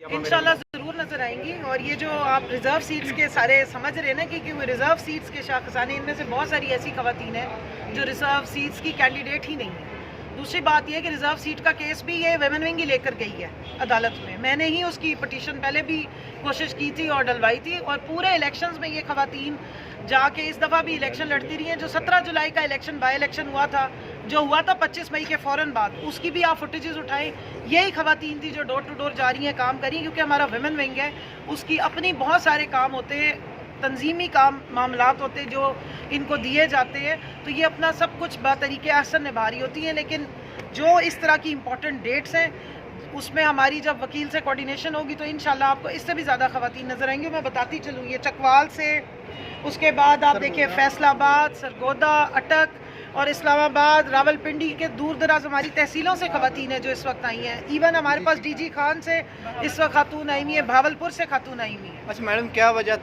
इंशाल्लाह ज़रूर नज़र आएंगी। और ये जो आप रिज़र्व सीट्स के सारे समझ रहे हैं ना कि वो रिज़र्व सीट्स के शाखसाने, इनमें से बहुत सारी ऐसी खवातीन हैं जो रिज़र्व सीट्स की कैंडिडेट ही नहीं है। दूसरी बात यह कि रिज़र्व सीट का केस भी ये वेमेन विंग ही लेकर गई है अदालत में। मैंने ही उसकी पटिशन पहले भी कोशिश की थी और डलवाई थी, और पूरे इलेक्शंस में ये खवातीन जाके इस दफ़ा भी इलेक्शन लड़ती रही हैं। जो 17 जुलाई का इलेक्शन बाई इलेक्शन हुआ था, जो हुआ था 25 मई के फ़ौरन बाद, उसकी भी आप फुटेजेस उठाएं। यही खवातीन थी जो डोर टू डोर जा रही हैं, काम करी, क्योंकि हमारा वेमेन विंग है, उसकी अपनी बहुत सारे काम होते हैं, तंजीमी काम मामलात होते हैं जो इनको दिए जाते हैं, तो ये अपना सब कुछ बातरीके अहसन निभा रही होती हैं। लेकिन जो इस तरह की इंपॉर्टेंट डेट्स हैं, उसमें हमारी जब वकील से कोऑर्डिनेशन होगी तो इंशाल्लाह आपको इससे भी ज़्यादा खवातीन नज़र आएंगी। मैं बताती चलूँ, ये चकवाल से, उसके बाद आप देखिए फैसलाबाद, सरगोदा, अटक और इस्लामाबाद, रावलपिंडी के दूर दराज हमारी तहसीलों से खवातीन हैं जो इस वक्त आई हैं। इवन हमारे पास DG खान से इस वक्त खातून आई हुई है, भावलपुर से खातून आई हुई है। अच्छा मैडम, क्या वजह